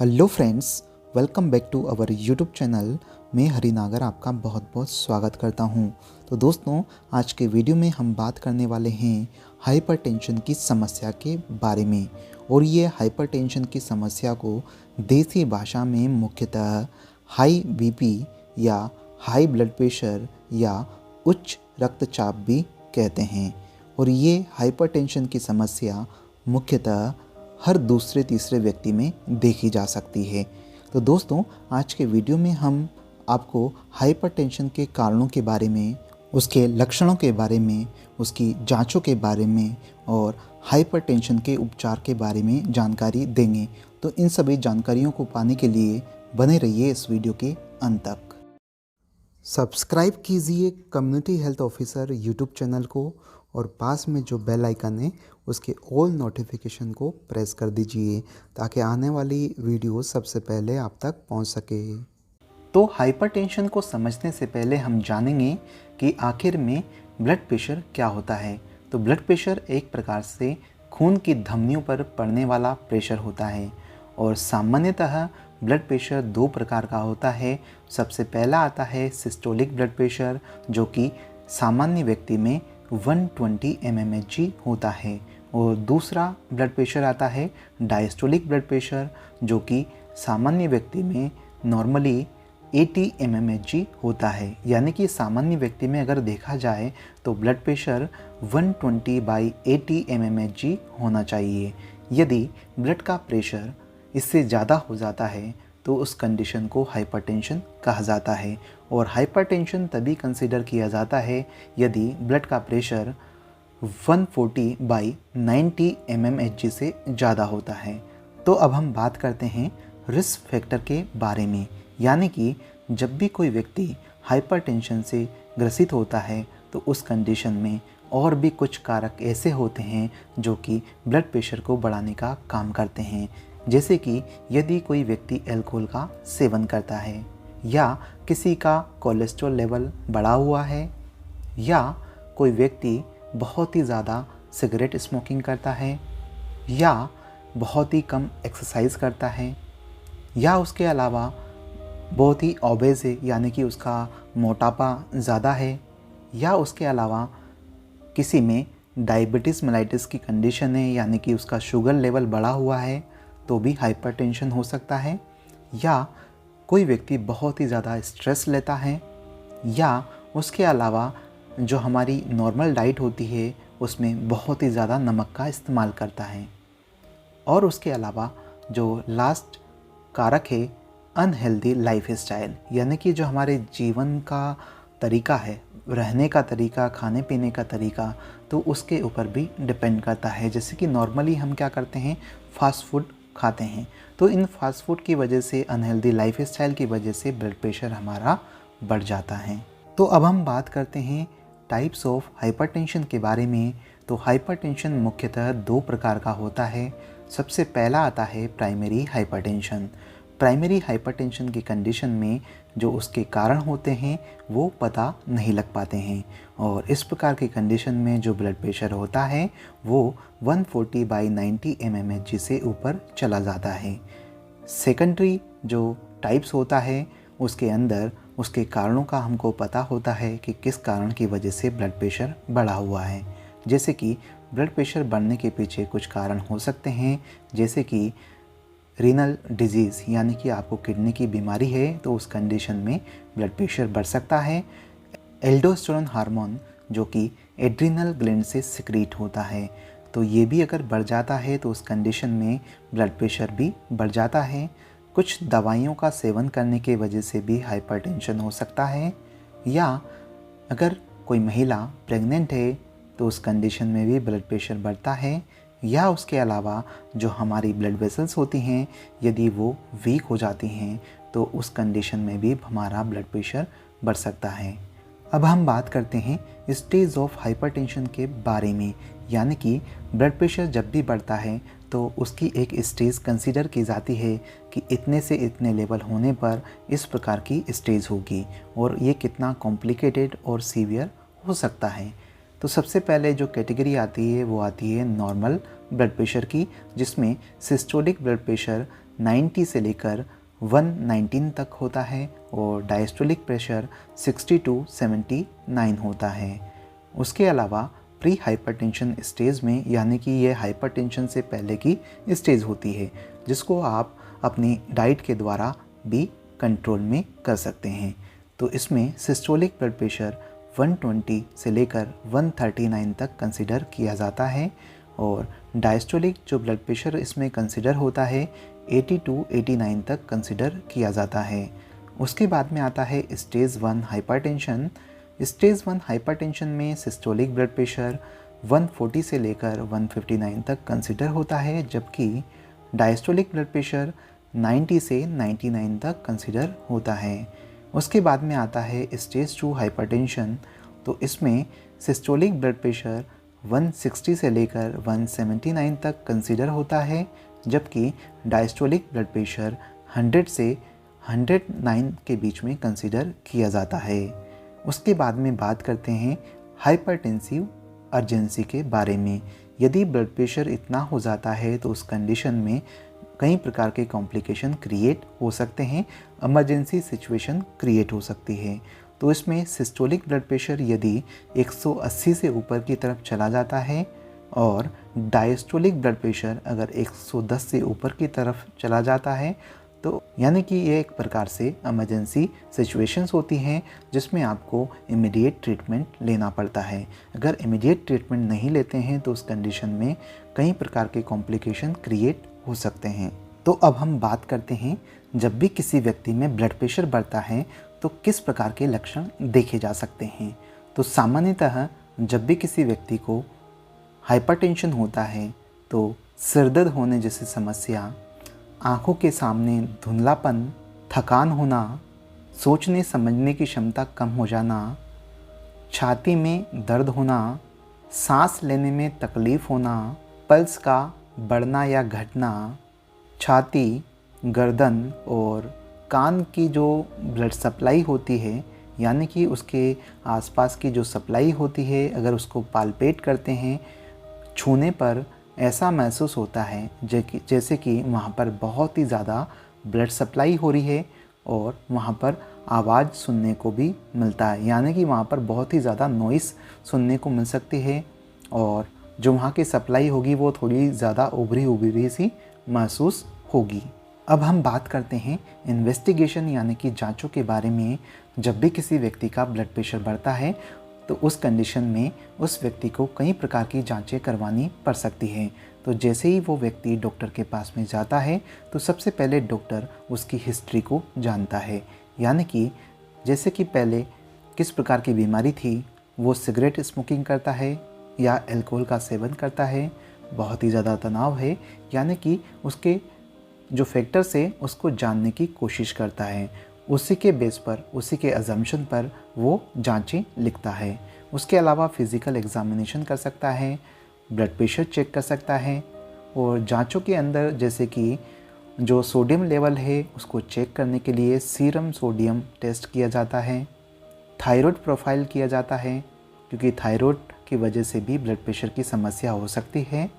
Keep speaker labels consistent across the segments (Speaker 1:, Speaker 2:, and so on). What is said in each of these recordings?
Speaker 1: Hello friends, welcome back to our YouTube channel. मैं हरिनागर आपका बहुत बहुत स्वागत करता हूं। तो दोस्तों, आज के वीडियो में हम बात करने वाले हैं हाइपरटेंशन की समस्या के बारे में। और ये हाइपरटेंशन की समस्या को देसी भाषा में मुख्यतः हाई बीपी या हाई ब्लड प्रेशर या उच्च रक्तचाप भी कहते हैं। और ये हाइपरटेंशन की समस्या मुख्यतः हर दूसरे तीसरे व्यक्ति में देखी जा सकती है। तो दोस्तों, आज के वीडियो में हम आपको हाइपरटेंशन के कारणों के बारे में, उसके लक्षणों के बारे में, उसकी जांचों के बारे में और हाइपरटेंशन के उपचार के बारे में जानकारी देंगे। तो इन सभी जानकारियों को पाने के लिए बने रहिए इस वीडियो के अंत तक। सब्सक्राइब कीजिए community health officer YouTube channel को और पास में जो बेल आइकन है उसके ऑल नोटिफिकेशन को प्रेस कर दीजिए ताकि आने वाली वीडियो सबसे पहले आप तक पहुंच सके। तो हाइपरटेंशन को समझने से पहले हम जानेंगे कि आखिर में ब्लड प्रेशर क्या होता है। तो ब्लड प्रेशर एक प्रकार से खून की धमनियों पर पड़ने वाला प्रेशर होता है और सामान्यतः ब्लड प्रेशर दो प्रकार का होता है। सबसे पहला आता है सिस्टोलिक ब्लड प्रेशर, जो कि सामान्य व्यक्ति में 120 mmHg होता है, और दूसरा ब्लड प्रेशर आता है डायस्टोलिक ब्लड प्रेशर, जो कि सामान्य व्यक्ति में नॉर्मली 80 mmHg होता है। यानी कि सामान्य व्यक्ति में अगर देखा जाए तो ब्लड प्रेशर 120/80 mmHg होना चाहिए। यदि ब्लड का प्रेशर इससे ज़्यादा हो जाता है तो उस कंडीशन को हाइपरटेंशन कहा जाता है। और हाइपरटेंशन तभी कंसीडर किया जाता है यदि ब्लड का प्रेशर 140/90 mmHg से ज़्यादा होता है। तो अब हम बात करते हैं रिस्क फैक्टर के बारे में। यानी कि जब भी कोई व्यक्ति हाइपरटेंशन से ग्रसित होता है तो उस कंडीशन में और भी कुछ कारक ऐसे होते हैं जो कि ब्लड प्रेशर को बढ़ाने का काम करते हैं। जैसे कि यदि कोई व्यक्ति अल्कोहल का सेवन करता है, या किसी का कोलेस्ट्रॉल लेवल बढ़ा हुआ है, या कोई व्यक्ति बहुत ही ज़्यादा सिगरेट स्मोकिंग करता है, या बहुत ही कम एक्सरसाइज करता है, या उसके अलावा बहुत ही ओबेज है यानी कि उसका मोटापा ज़्यादा है, या उसके अलावा किसी में डायबिटीज़ मेलाइटिस की कंडीशन है यानी कि उसका शुगर लेवल बढ़ा हुआ है, तो भी हाइपरटेंशन हो सकता है। या कोई व्यक्ति बहुत ही ज़्यादा स्ट्रेस लेता है, या उसके अलावा जो हमारी नॉर्मल डाइट होती है उसमें बहुत ही ज़्यादा नमक का इस्तेमाल करता है। और उसके अलावा जो लास्ट कारक है अनहेल्दी लाइफ स्टाइल, यानी कि जो हमारे जीवन का तरीका है, रहने का तरीका, खाने पीने का तरीका, तो उसके ऊपर भी डिपेंड करता है। जैसे कि नॉर्मली हम क्या करते हैं, फास्ट फूड खाते हैं, तो इन फास्ट फूड की वजह से, अनहेल्दी लाइफ स्टाइल की वजह से ब्लड प्रेशर हमारा बढ़ जाता है। तो अब हम बात करते हैं टाइप्स ऑफ हाइपरटेंशन के बारे में। तो हाइपरटेंशन मुख्यतः दो प्रकार का होता है। सबसे पहला आता है प्राइमरी हाइपरटेंशन। प्राइमरी हाइपरटेंशन की कंडीशन में जो उसके कारण होते हैं वो पता नहीं लग पाते हैं, और इस प्रकार की कंडीशन में जो ब्लड प्रेशर होता है वो 140/90 mmHg से ऊपर चला जाता है। सेकेंडरी जो टाइप्स होता है उसके अंदर उसके कारणों का हमको पता होता है कि किस कारण की वजह से ब्लड प्रेशर बढ़ा हुआ है। जैसे कि ब्लड प्रेशर बढ़ने के पीछे कुछ कारण हो सकते हैं, जैसे कि रीनल डिजीज़ यानी कि आपको किडनी की बीमारी है तो उस कंडीशन में ब्लड प्रेशर बढ़ सकता है। एल्डोस्टेरोन हार्मोन जो कि एड्रिनल ग्लैंड से सिक्रीट होता है, तो ये भी अगर बढ़ जाता है तो उस कंडीशन में ब्लड प्रेशर भी बढ़ जाता है। कुछ दवाइयों का सेवन करने की वजह से भी हाइपरटेंशन हो सकता है, या अगर कोई महिला प्रेग्नेंट है तो उस कंडीशन में भी ब्लड प्रेशर बढ़ता है, या उसके अलावा जो हमारी ब्लड वेसल्स होती हैं यदि वो वीक हो जाती हैं तो उस कंडीशन में भी हमारा ब्लड प्रेशर बढ़ सकता है। अब हम बात करते हैं स्टेज ऑफ हाइपरटेंशन के बारे में। यानी कि ब्लड प्रेशर जब भी बढ़ता है तो उसकी एक स्टेज कंसीडर की जाती है कि इतने से इतने लेवल होने पर इस प्रकार की स्टेज होगी, और ये कितना कॉम्प्लिकेटेड और सीवियर हो सकता है। तो सबसे पहले जो कैटेगरी आती है वो आती है नॉर्मल ब्लड प्रेशर की, जिसमें सिस्टोलिक ब्लड प्रेशर 90 से लेकर 119 तक होता है और डायस्टोलिक प्रेशर 60 टू 79 होता है। उसके अलावा प्री हाइपरटेंशन स्टेज में, यानी कि ये हाइपरटेंशन से पहले की स्टेज होती है, जिसको आप अपनी डाइट के द्वारा भी कंट्रोल में कर सकते हैं। तो इसमें सिस्टोलिक ब्लड प्रेशर 120 से लेकर 139 तक कंसिडर किया जाता है और डायस्टोलिक जो ब्लड प्रेशर इसमें कंसिडर होता है 80 टू 89 तक कंसिडर किया जाता है। उसके बाद में आता है स्टेज 1 हाइपरटेंशन। स्टेज 1 हाइपरटेंशन में सिस्टोलिक ब्लड प्रेशर 140 से लेकर 159 तक कंसिडर होता है, जबकि डायस्टोलिक ब्लड प्रेशर 90 से 99 तक कंसिडर होता है। उसके बाद में आता है स्टेज 2 हाइपरटेंशन। तो इसमें सिस्टोलिक ब्लड प्रेशर 160 से लेकर 179 तक कंसिडर होता है, जबकि डायस्टोलिक ब्लड प्रेशर 100 से 109 के बीच में कंसिडर किया जाता है। उसके बाद में बात करते हैं हाइपरटेंसिव अर्जेंसी के बारे में। यदि ब्लड प्रेशर इतना हो जाता है तो उस कंडीशन में कई प्रकार के कॉम्प्लिकेशन क्रिएट हो सकते हैं, इमरजेंसी सिचुएशन क्रिएट हो सकती है। तो इसमें सिस्टोलिक ब्लड प्रेशर यदि 180 से ऊपर की तरफ चला जाता है और डायस्टोलिक ब्लड प्रेशर अगर 110 से ऊपर की तरफ चला जाता है, तो यानी कि ये एक प्रकार से इमरजेंसी सिचुएशंस होती हैं जिसमें आपको इमीडिएट ट्रीटमेंट लेना पड़ता है। अगर इमीडिएट ट्रीटमेंट नहीं लेते हैं तो उस कंडीशन में कई प्रकार के कॉम्प्लिकेशन क्रिएट हो सकते हैं। तो अब हम बात करते हैं जब भी किसी व्यक्ति में ब्लड प्रेशर बढ़ता है तो किस प्रकार के लक्षण देखे जा सकते हैं। तो सामान्यतः जब भी किसी व्यक्ति को हाइपरटेंशन होता है तो सिरदर्द होने जैसी समस्या, आँखों के सामने धुंधलापन, थकान होना, सोचने समझने की क्षमता कम हो जाना, छाती में दर्द होना, सांस लेने में तकलीफ़ होना, पल्स का बढ़ना या घटना, छाती, गर्दन और कान की जो ब्लड सप्लाई होती है, यानी कि उसके आसपास की जो सप्लाई होती है, अगर उसको पाल्पेट करते हैं, छूने पर ऐसा महसूस होता है जैसे कि वहाँ पर बहुत ही ज़्यादा ब्लड सप्लाई हो रही है और वहाँ पर आवाज़ सुनने को भी मिलता है, यानी कि वहाँ पर बहुत ही ज़्यादा नॉइस सुनने को मिल सकती है और जो वहाँ की सप्लाई होगी वो थोड़ी ज़्यादा उभरी सी महसूस होगी। अब हम बात करते हैं इन्वेस्टिगेशन यानी कि जांचों के बारे में। जब भी किसी व्यक्ति का ब्लड प्रेशर बढ़ता है तो उस कंडीशन में उस व्यक्ति को कई प्रकार की जांचें करवानी पड़ सकती हैं। तो जैसे ही वो व्यक्ति डॉक्टर के पास में जाता है तो सबसे पहले डॉक्टर उसकी हिस्ट्री को जानता है, यानी कि जैसे कि पहले किस प्रकार की बीमारी थी, वो सिगरेट स्मोकिंग करता है या अल्कोहल का सेवन करता है, बहुत ही ज़्यादा तनाव है, यानी कि उसके जो फैक्टर्स है उसको जानने की कोशिश करता है। उसी के बेस पर, उसी के अजम्पशन पर वो जांचें लिखता है। उसके अलावा फिज़िकल एग्जामिनेशन कर सकता है, ब्लड प्रेशर चेक कर सकता है और जांचों के अंदर जैसे कि जो सोडियम लेवल है उसको चेक करने के लिए सीरम सोडियम टेस्ट किया जाता है, थायराइड प्रोफाइल किया जाता है क्योंकि थायराइड की वजह से भी ब्लड प्रेशर की समस्या हो सकती है,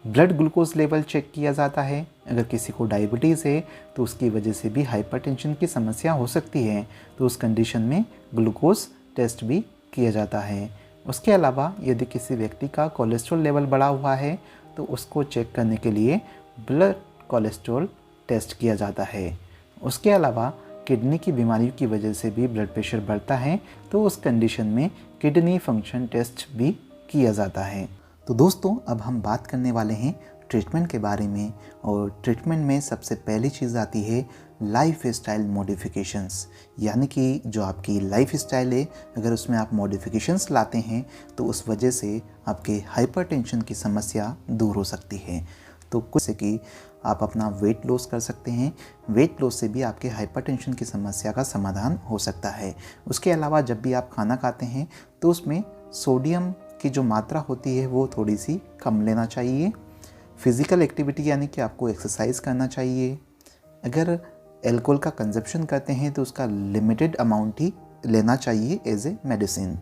Speaker 1: ब्लड ग्लूकोज लेवल चेक किया जाता है। अगर किसी को डायबिटीज़ है तो उसकी वजह से भी हाइपरटेंशन की समस्या हो सकती है, तो उस कंडीशन में ग्लूकोज टेस्ट भी किया जाता है। उसके अलावा यदि किसी व्यक्ति का कोलेस्ट्रॉल लेवल बढ़ा हुआ है तो उसको चेक करने के लिए ब्लड कोलेस्ट्रॉल टेस्ट किया जाता है। उसके अलावा किडनी की बीमारी की वजह से भी ब्लड प्रेशर बढ़ता है तो उस कंडीशन में किडनी फंक्शन टेस्ट भी किया जाता है। तो दोस्तों, अब हम बात करने वाले हैं ट्रीटमेंट के बारे में और ट्रीटमेंट में सबसे पहली चीज़ आती है लाइफ स्टाइल मॉडिफिकेशंस, यानी कि जो आपकी लाइफ स्टाइल है अगर उसमें आप मॉडिफिकेशंस लाते हैं तो उस वजह से आपके हाइपरटेंशन की समस्या दूर हो सकती है। तो कुछ से कि आप अपना वेट लॉस कर सकते हैं, वेट लॉस से भी आपके हाइपरटेंशन की समस्या का समाधान हो सकता है। उसके अलावा जब भी आप खाना खाते हैं तो उसमें सोडियम की जो मात्रा होती है वो थोड़ी सी कम लेना चाहिए। फिज़िकल एक्टिविटी यानी कि आपको एक्सरसाइज करना चाहिए। अगर अल्कोहल का कंजप्शन करते हैं तो उसका लिमिटेड अमाउंट ही लेना चाहिए एज ए मेडिसिन।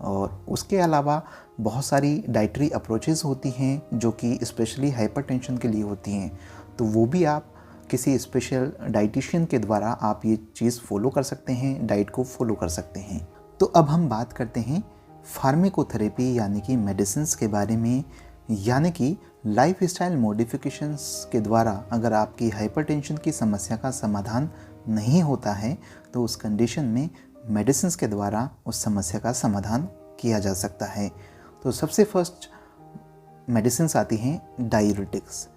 Speaker 1: और उसके अलावा बहुत सारी डाइटरी अप्रोचेस होती हैं जो कि स्पेशली हाइपरटेंशन के लिए होती हैं, तो वो भी आप किसी स्पेशल डाइटिशियन के द्वारा आप ये चीज़ फॉलो कर सकते हैं, डाइट को फॉलो कर सकते हैं। तो अब हम बात करते हैं फार्माकोथेरेपी यानी कि मेडिसिन्स के बारे में, यानी कि लाइफस्टाइल मॉडिफिकेशंस के द्वारा अगर आपकी हाइपरटेंशन की समस्या का समाधान नहीं होता है तो उस कंडीशन में मेडिसिन्स के द्वारा उस समस्या का समाधान किया जा सकता है। तो सबसे फर्स्ट मेडिसिन्स आती हैं डायूरेटिक्स।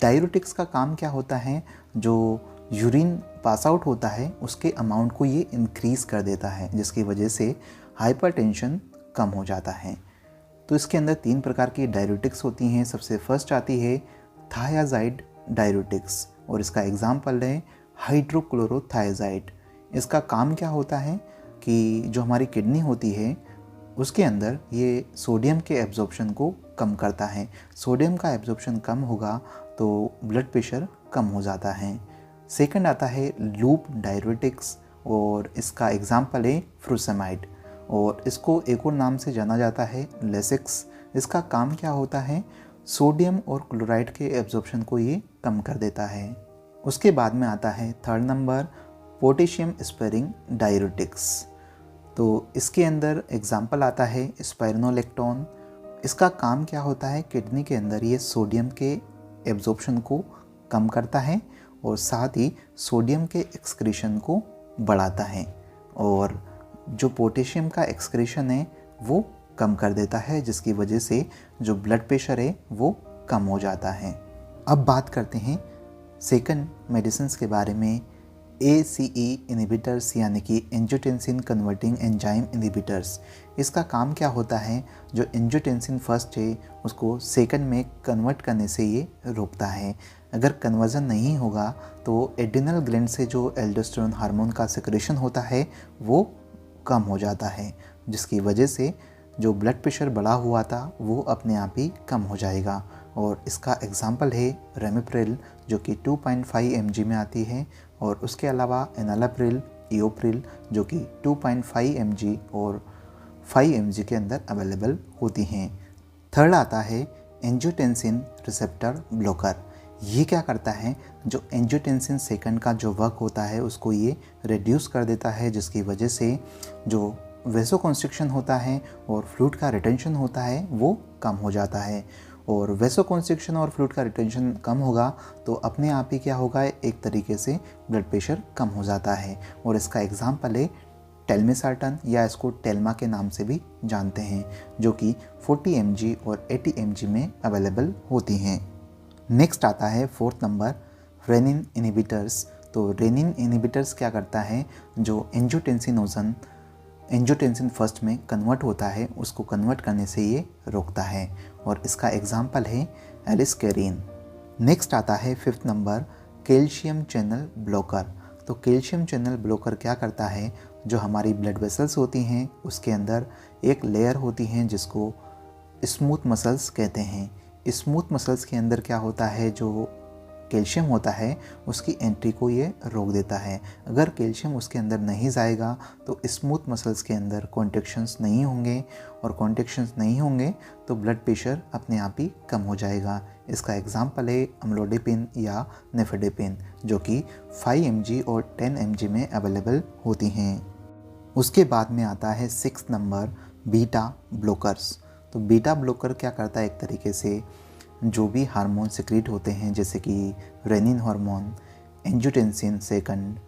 Speaker 1: डायूरेटिक्स का काम क्या होता है, जो यूरिन पास आउट होता है उसके अमाउंट को ये इंक्रीज़ कर देता है, जिसकी वजह से हाइपरटेंशन कम हो जाता है। तो इसके अंदर 3 प्रकार की डायूरेटिक्स होती हैं। सबसे फर्स्ट आती है थायाजाइड डायूरेटिक्स और इसका एग्जाम्पल है हाइड्रोक्लोरोथायाजाइड। इसका काम क्या होता है कि जो हमारी किडनी होती है उसके अंदर ये सोडियम के एब्जॉर्प्शन को कम करता है। सोडियम का एब्जॉर्प्शन कम होगा तो ब्लड प्रेशर कम हो जाता है। सेकंड आता है लूप डायूरेटिक्स और इसका एग्जाम्पल है फ्रूसेमाइड और इसको एक और नाम से जाना जाता है लेसिक्स। इसका काम क्या होता है, सोडियम और क्लोराइड के एब्जॉर्प्शन को ये कम कर देता है। उसके बाद में आता है third number potassium sparing diuretics. तो इसके अंदर एग्जाम्पल आता है स्पाइरोनोलेक्टोन। इसका काम क्या होता है, किडनी के अंदर ये सोडियम के एब्जॉर्प्शन को कम करता है और साथ ही सोडियम के एक्सक्रीशन को बढ़ाता है और जो पोटेशियम का एक्सक्रीशन है वो कम कर देता है, जिसकी वजह से जो ब्लड प्रेशर है वो कम हो जाता है। अब बात करते हैं सेकंड मेडिसिन्स के बारे में, ACE इनहिबिटर्स यानी कि एंजियोटेंसिन कन्वर्टिंग एंजाइम इनहिबिटर्स। इसका काम क्या होता है, जो एंजियोटेंसिन फर्स्ट है उसको सेकंड में कन्वर्ट करने से ये रोकता है। अगर कन्वर्जन नहीं होगा तो एड्रिनल ग्लैंड से जो एल्डोस्टेरोन हार्मोन का सिक्रेशन होता है वो कम हो जाता है, जिसकी वजह से जो ब्लड प्रेशर बढ़ा हुआ था वो अपने आप ही कम हो जाएगा। और इसका एग्जाम्पल है रेमिप्रिल जो कि 2.5 mg में आती है और उसके अलावा एनालाप्रिल, इओप्रिल जो कि 2.5 mg और 5 mg के अंदर अवेलेबल होती हैं। थर्ड आता है एंजियोटेंसिन रिसेप्टर ब्लॉकर। ये क्या करता है, जो एंजियोटेंसिन सेकंड का जो वर्क होता है उसको ये रिड्यूस कर देता है, जिसकी वजह से जो वेसोकॉन्स्ट्रिक्शन होता है और फ्लूइड का रिटेंशन होता है वो कम हो जाता है। और वेसोकॉन्स्ट्रिक्शन और फ्लूइड का रिटेंशन कम होगा तो अपने आप ही क्या होगा, एक तरीके से ब्लड प्रेशर कम हो जाता है। और इसका एग्जाम्पल है टेल्मिसर्टन या इसको टेल्मा के नाम से भी जानते हैं, जो कि 40 mg और 80 mg में अवेलेबल होती हैं। नेक्स्ट आता है फोर्थ नंबर रेनिन इनहिबिटर्स। तो रेनिन इनहिबिटर्स क्या करता है, जो एंजियोटेंसिन फर्स्ट में कन्वर्ट होता है उसको कन्वर्ट करने से ये रोकता है और इसका एग्जाम्पल है एलिस्केरिन। नेक्स्ट आता है fifth number calcium channel blocker. तो कैल्शियम चैनल ब्लॉकर क्या करता है, जो हमारी ब्लड वेसल्स होती हैं उसके अंदर एक लेयर होती है जिसको स्मूथ मसल्स कहते हैं। स्मूथ मसल्स के अंदर क्या होता है, जो कैल्शियम होता है उसकी एंट्री को ये रोक देता है। अगर कैल्शियम उसके अंदर नहीं जाएगा तो स्मूथ मसल्स के अंदर कॉन्ट्रैक्शंस नहीं होंगे और कॉन्ट्रैक्शंस नहीं होंगे तो ब्लड प्रेशर अपने आप ही कम हो जाएगा। इसका एग्जाम्पल है अम्लोडिपिन या नेफेडिपिन जो कि 5 mg और 10 mg में अवेलेबल होती हैं। उसके बाद में आता है 6 नंबर बीटा ब्लॉकर्स। तो बीटा ब्लॉकर क्या करता है, एक तरीके से जो भी हार्मोन सिक्रीट होते हैं जैसे कि रेनिन हार्मोन, एंजियोटेंसिन सेकंड,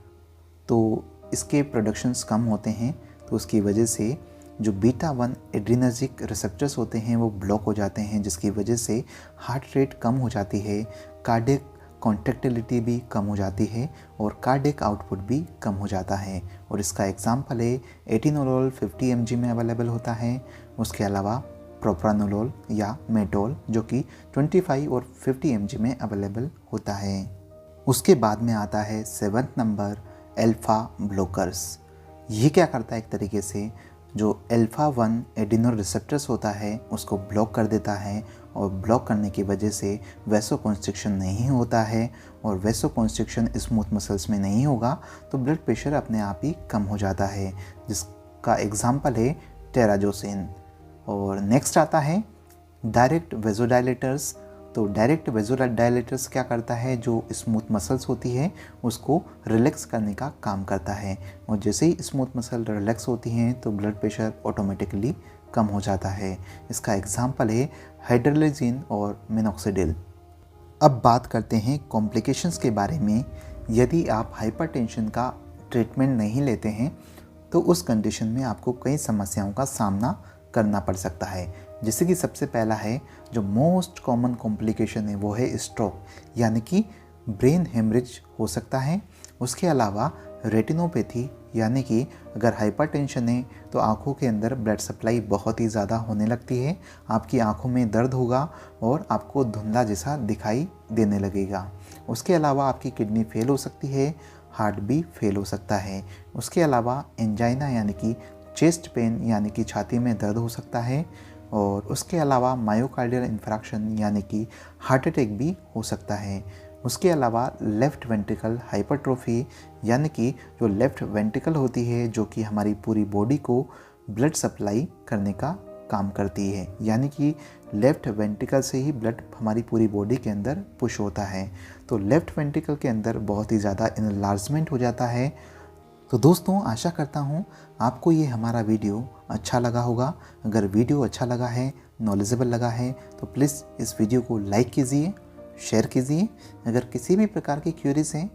Speaker 1: तो इसके प्रोडक्शंस कम होते हैं तो उसकी वजह से जो बीटा 1 एड्रिनर्जिक रिसेप्टर्स होते हैं वो ब्लॉक हो जाते हैं, जिसकी वजह से हार्ट रेट कम हो जाती है, कार्डियक कॉन्ट्रैक्टिलिटी भी कम हो जाती है और कार्डियक आउटपुट भी कम हो जाता है। और इसका एग्जाम्पल है एटिनोलोल 50 mg में अवेलेबल होता है। उसके अलावा प्रोप्रानोलोल या मेटोल जो कि 25 और 50 mg में अवेलेबल होता है। उसके बाद में आता है 7th नंबर अल्फा ब्लॉकर्स। ये क्या करता है, एक तरीके से जो अल्फा 1 एडिनो रिसेप्टर्स होता है उसको ब्लॉक कर देता है और ब्लॉक करने की वजह से वेसोकॉन्स्ट्रिक्शन नहीं होता है और वेसोकॉन्स्ट्रिक्शन स्मूथ मसल्स में नहीं होगा तो ब्लड प्रेशर अपने आप ही कम हो जाता है, जिसका एग्जाम्पल है टेराजोसिन। और नेक्स्ट आता है डायरेक्ट वेजोडाइलेटर्स। तो डायरेक्ट वेज़ोडाइलेटर्स क्या करता है, जो स्मूथ मसल्स होती है उसको रिलैक्स करने का काम करता है, और जैसे ही स्मूथ मसल रिलैक्स होती हैं तो ब्लड प्रेशर ऑटोमेटिकली कम हो जाता है। इसका एग्जांपल है हाइड्रोलिजिन और मिनॉक्सिडिल। अब बात करते हैं कॉम्प्लिकेशंस के बारे में। यदि आप हाइपरटेंशन का ट्रीटमेंट नहीं लेते हैं तो उस कंडीशन में आपको कई समस्याओं का सामना करना पड़ सकता है। जैसे कि सबसे पहला है, जो मोस्ट कॉमन कॉम्प्लिकेशन है वो है स्ट्रोक, यानी कि ब्रेन हेमरेज हो सकता है। उसके अलावा रेटिनोपैथी, यानी कि अगर हाइपरटेंशन है तो आँखों के अंदर ब्लड सप्लाई बहुत ही ज़्यादा होने लगती है, आपकी आँखों में दर्द होगा और आपको धुंधला जैसा दिखाई देने लगेगा। उसके अलावा आपकी किडनी फेल हो सकती है, हार्ट भी फेल हो सकता है। उसके अलावा एंजाइना यानी कि चेस्ट पेन यानी कि छाती में दर्द हो सकता है, और उसके अलावा मायोकार्डियल इन्फ्रैक्शन यानी कि हार्ट अटैक भी हो सकता है। उसके अलावा लेफ़्ट वेंट्रिकल हाइपरट्रोफी, यानी कि जो लेफ़्ट वेंट्रिकल होती है जो कि हमारी पूरी बॉडी को ब्लड सप्लाई करने का काम करती है, यानी कि लेफ़्ट वेंट्रिकल से ही ब्लड हमारी पूरी बॉडी के अंदर पुश होता है। तो लेफ़्ट वेंट्रिकल के अंदर बहुत ही ज़्यादा इनलार्जमेंट हो जाता है। तो दोस्तों, आशा करता हूँ आपको ये हमारा वीडियो अच्छा लगा होगा। अगर वीडियो अच्छा लगा है, नॉलेजेबल लगा है, तो प्लीज़ इस वीडियो को लाइक कीजिए, शेयर कीजिए। अगर किसी भी प्रकार की क्वेरीज हैं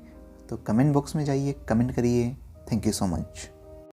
Speaker 1: तो कमेंट बॉक्स में जाइए, कमेंट करिए। Thank you so much.